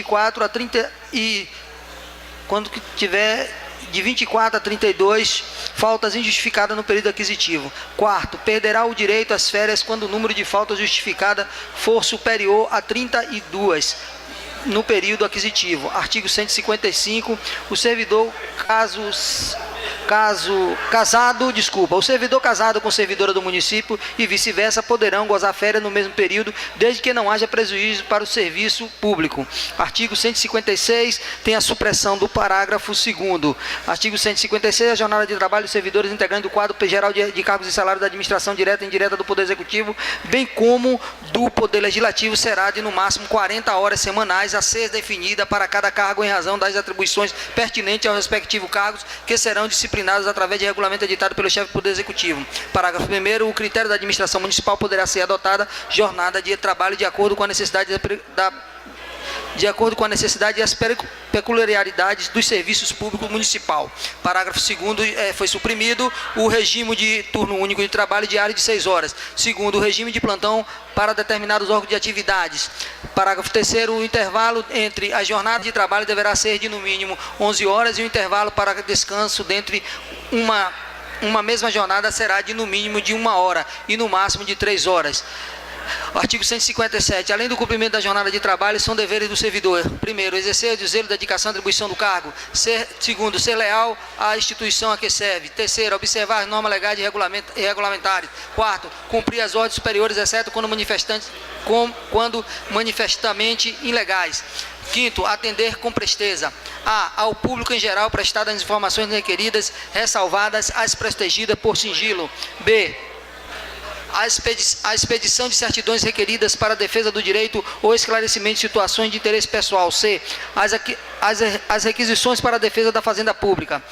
24 a 30 e quando tiver de 24 a 32 faltas injustificadas no período aquisitivo. Quarto, perderá o direito às férias quando o número de faltas justificadas for superior a 32 no período aquisitivo. Artigo 155, o servidor o servidor casado com servidora do município e vice-versa poderão gozar férias no mesmo período, desde que não haja prejuízo para o serviço público. Artigo 156 tem a supressão do parágrafo 2º. Artigo 156, a jornada de trabalho dos servidores integrantes do quadro geral de cargos e salários da administração direta e indireta do Poder Executivo, bem como do Poder Legislativo, será de no máximo 40 horas semanais a ser definida para cada cargo em razão das atribuições pertinentes aos respectivos cargos, que serão disciplinados através de regulamento editado pelo chefe do Poder Executivo. Parágrafo 1º, o critério da administração municipal poderá ser adotada jornada de trabalho de acordo com a necessidade e as peculiaridades dos serviços públicos municipal. Parágrafo 2º, foi suprimido o regime de turno único de trabalho diário de 6 horas. Segundo, o regime de plantão para determinados órgãos de atividades. Parágrafo 3º, o intervalo entre a jornada de trabalho deverá ser de no mínimo 11 horas e o intervalo para descanso dentre uma mesma jornada será de no mínimo de 1 hora e no máximo de 3 horas. Artigo 157. Além do cumprimento da jornada de trabalho, são deveres do servidor: primeiro, exercer o zelo, dedicação à atribuição do cargo; segundo, ser leal à instituição a que serve; terceiro, observar as normas legais e regulamentares; quarto, cumprir as ordens superiores, exceto quando manifestamente ilegais; quinto, atender com presteza ao público em geral, prestar as informações requeridas, ressalvadas as protegidas por sigilo; b, a expedição de certidões requeridas para a defesa do direito ou esclarecimento de situações de interesse pessoal; c, as requisições para a defesa da fazenda pública;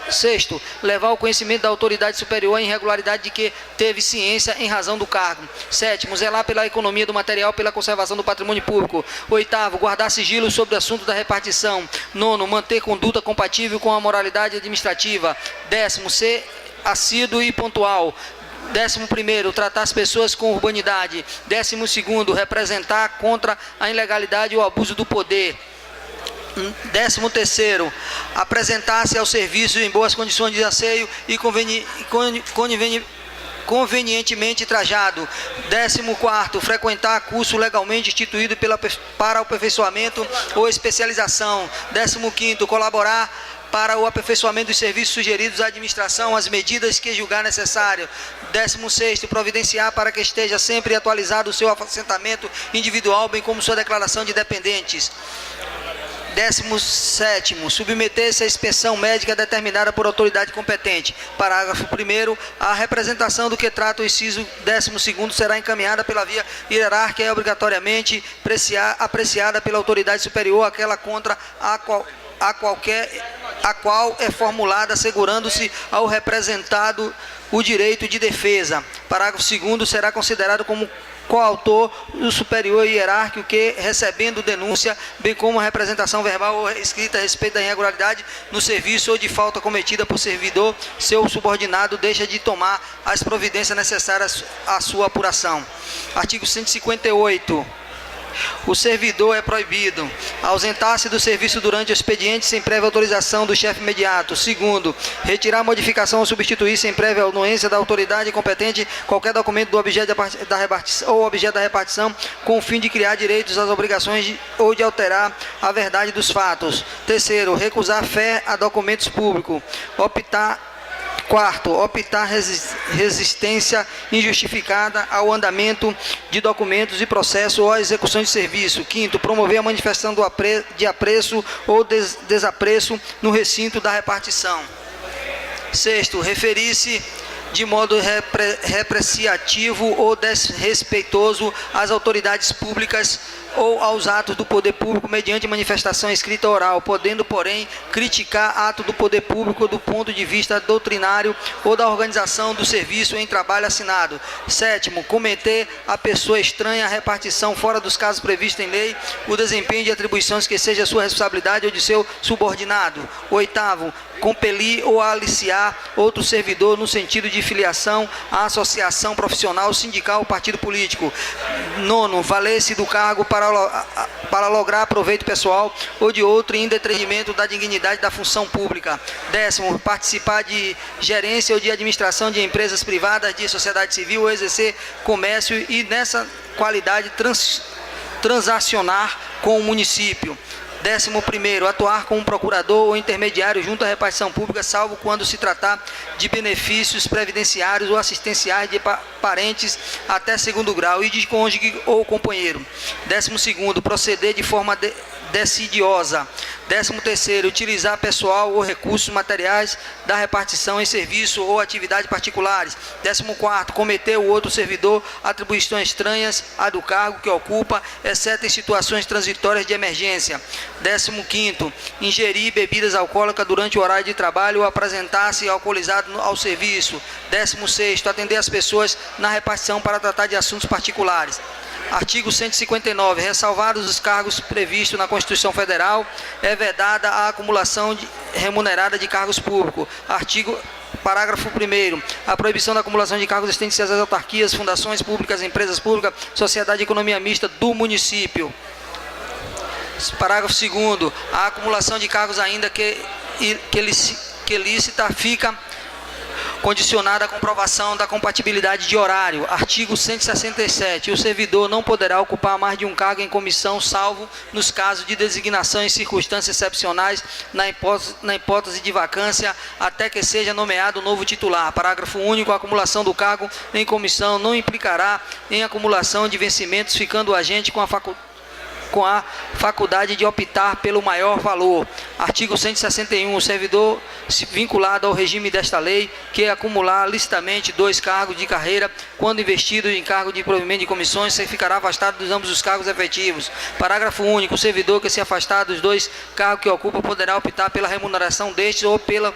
sexto, levar ao conhecimento da autoridade superior a irregularidade de que teve ciência em razão do cargo; sétimo, zelar pela economia do material, pela conservação do patrimônio público; oitavo, guardar sigilo sobre o assunto da repartição; nono, manter conduta compatível com a moralidade administrativa; décimo, ser assíduo e pontual; 11º, tratar as pessoas com urbanidade; 12º, representar contra a ilegalidade ou abuso do poder; 13º, apresentar-se ao serviço em boas condições de asseio e convenientemente trajado; 14º, frequentar curso legalmente instituído para o aperfeiçoamento ou especialização; 15º, colaborar para o aperfeiçoamento dos serviços sugeridos à administração, as medidas que julgar necessário; 16º, providenciar para que esteja sempre atualizado o seu assentamento individual, bem como sua declaração de dependentes; 17º, submeter-se à inspeção médica determinada por autoridade competente. Parágrafo 1º, a representação do que trata o inciso 12º será encaminhada pela via hierárquica e obrigatoriamente apreciada pela autoridade superior, aquela contra a qual é formulada, assegurando-se ao representado o direito de defesa. Parágrafo 2º, será considerado como coautor do superior hierárquico que, recebendo denúncia, bem como a representação verbal ou escrita a respeito da irregularidade no serviço ou de falta cometida por servidor, seu subordinado deixa de tomar as providências necessárias à sua apuração. Artigo 158. O servidor é proibido ausentar-se do serviço durante o expediente sem prévia autorização do chefe imediato. Segundo, retirar, modificação ou substituir sem prévia anuência da autoridade competente qualquer documento do objeto da repartição ou objeto da repartição com o fim de criar direitos às obrigações ou de alterar a verdade dos fatos. Terceiro, recusar fé a documentos públicos. Quarto, optar resistência injustificada ao andamento de documentos e processo ou à execução de serviço. Quinto, promover a manifestação de apreço ou desapreço no recinto da repartição. Sexto, referir-se de modo repreciativo ou desrespeitoso às autoridades públicas ou aos atos do poder público mediante manifestação escrita ou oral, podendo, porém, criticar ato do poder público do ponto de vista doutrinário ou da organização do serviço em trabalho assinado. Sétimo, cometer a pessoa estranha à repartição fora dos casos previstos em lei o desempenho de atribuições que seja sua responsabilidade ou de seu subordinado. Oitavo, compelir ou aliciar outro servidor no sentido de filiação à associação profissional, sindical ou partido político. Nono, valer-se do cargo para para lograr proveito pessoal ou de outro em detrimento da dignidade da função pública. 10º, participar de gerência ou de administração de empresas privadas, de sociedade civil ou exercer comércio e nessa qualidade transacionar com o município. 11º, atuar como procurador ou intermediário junto à repartição pública, salvo quando se tratar de benefícios previdenciários ou assistenciais de parentes até 2º grau e de cônjuge ou companheiro. 12º, proceder de forma decidiosa. 13º, utilizar pessoal ou recursos materiais da repartição em serviço ou atividade particulares. 14º, cometer o outro servidor atribuições estranhas à do cargo que ocupa, exceto em situações transitórias de emergência. 15º, ingerir bebidas alcoólicas durante o horário de trabalho ou apresentar-se alcoolizado ao serviço. 16º, atender as pessoas na repartição para tratar de assuntos particulares. Artigo 159. Ressalvados os cargos previstos na Constituição Federal, é vedada a acumulação remunerada de cargos públicos. Parágrafo 1º. A proibição da acumulação de cargos estende-se às autarquias, fundações públicas, empresas públicas, sociedade de economia mista do município. Parágrafo 2º. A acumulação de cargos ainda que lícita fica condicionada à comprovação da compatibilidade de horário. Artigo 167. O servidor não poderá ocupar mais de um cargo em comissão, salvo nos casos de designação em circunstâncias excepcionais, na hipótese de vacância, até que seja nomeado novo titular. Parágrafo único. A acumulação do cargo em comissão não implicará em acumulação de vencimentos, ficando o agente com a faculdade de optar pelo maior valor. Artigo 161. O servidor vinculado ao regime desta lei, que acumular licitamente 2 cargos de carreira, quando investido em cargo de provimento de comissões, ficará afastado dos ambos os cargos efetivos. Parágrafo único. O servidor que se afastar dos 2 cargos que ocupa poderá optar pela remuneração destes ou pela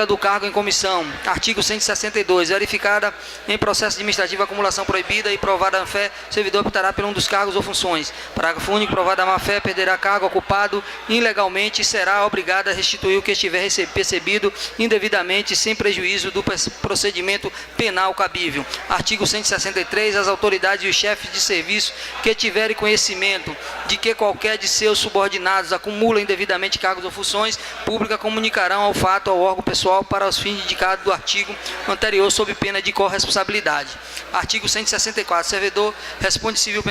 do cargo em comissão. Artigo 162. Verificada em processo administrativo a acumulação proibida e provada a má-fé, o servidor optará por um dos cargos ou funções. Parágrafo único. Provada a má-fé, perderá cargo ocupado ilegalmente e será obrigado a restituir o que estiver percebido indevidamente, sem prejuízo do procedimento penal cabível. Artigo 163. As autoridades e os chefes de serviço que tiverem conhecimento de que qualquer de seus subordinados acumula indevidamente cargos ou funções públicas comunicarão ao fato ao órgão pessoal para os fins indicados do artigo anterior, sob pena de corresponsabilidade. Artigo 164. Servidor responde civil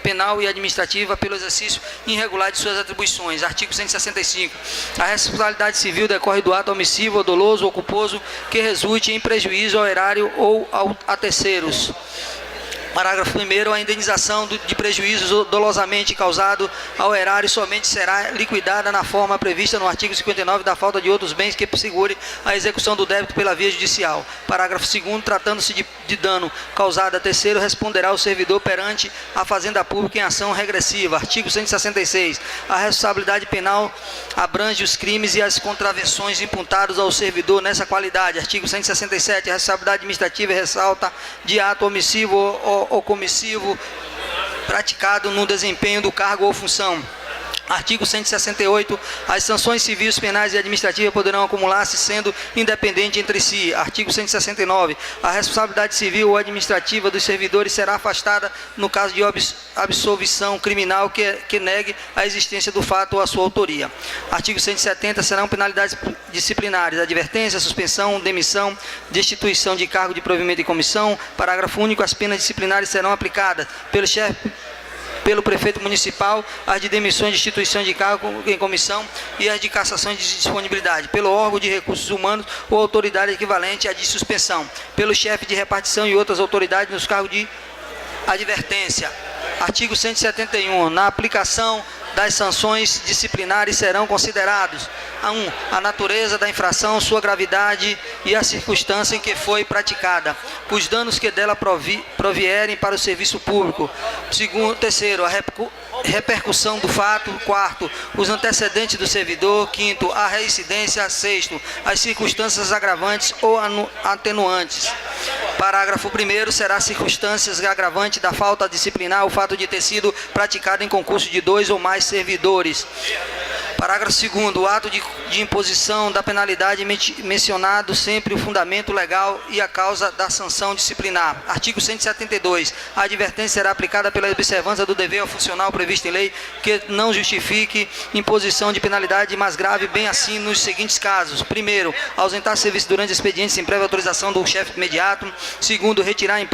penal e administrativa pelo exercício irregular de suas atribuições. Artigo 165. A responsabilidade civil decorre do ato omissivo ou doloso ou culposo que resulte em prejuízo ao erário ou a terceiros. Parágrafo 1º. A indenização de prejuízos dolosamente causado ao erário somente será liquidada na forma prevista no artigo 59 da falta de outros bens que segure a execução do débito pela via judicial. Parágrafo 2º. Tratando-se de dano causado a terceiro, responderá o servidor perante a Fazenda Pública em ação regressiva. Artigo 166. A responsabilidade penal abrange os crimes e as contravenções imputados ao servidor nessa qualidade. Artigo 167. A responsabilidade administrativa ressalta de ato omissivo ou comissivo praticado no desempenho do cargo ou função. Artigo 168. As sanções civis, penais e administrativas poderão acumular-se sendo independentes entre si. Artigo 169. A responsabilidade civil ou administrativa dos servidores será afastada no caso de absolvição criminal que negue a existência do fato ou a sua autoria. Artigo 170. Serão penalidades disciplinares: advertência, suspensão, demissão, destituição de cargo de provimento de comissão. Parágrafo único. As penas disciplinares serão aplicadas pelo prefeito municipal, as de demissão e destituição de cargo em comissão e as de cassação de disponibilidade, pelo órgão de recursos humanos ou autoridade equivalente à de suspensão, pelo chefe de repartição e outras autoridades nos cargos de advertência. Artigo 171. Na aplicação das sanções disciplinares serão considerados: 1. A natureza da infração, sua gravidade e a circunstância em que foi praticada, os danos que dela provierem para o serviço público. 3º, a repercussão do fato. 4º, os antecedentes do servidor. 5º, a reincidência. 6º, as circunstâncias agravantes ou atenuantes. Parágrafo 1º. Será circunstâncias agravantes da falta disciplinar o fato de ter sido praticado em concurso de 2 ou mais servidores. Parágrafo 2º. O ato de imposição da penalidade mencionado sempre o fundamento legal e a causa da sanção disciplinar. Artigo 172. A advertência será aplicada pela observância do dever funcional previsto em lei que não justifique imposição de penalidade mais grave, bem assim nos seguintes casos. Primeiro, ausentar serviço durante expediente sem prévia autorização do chefe imediato. Segundo, retirar em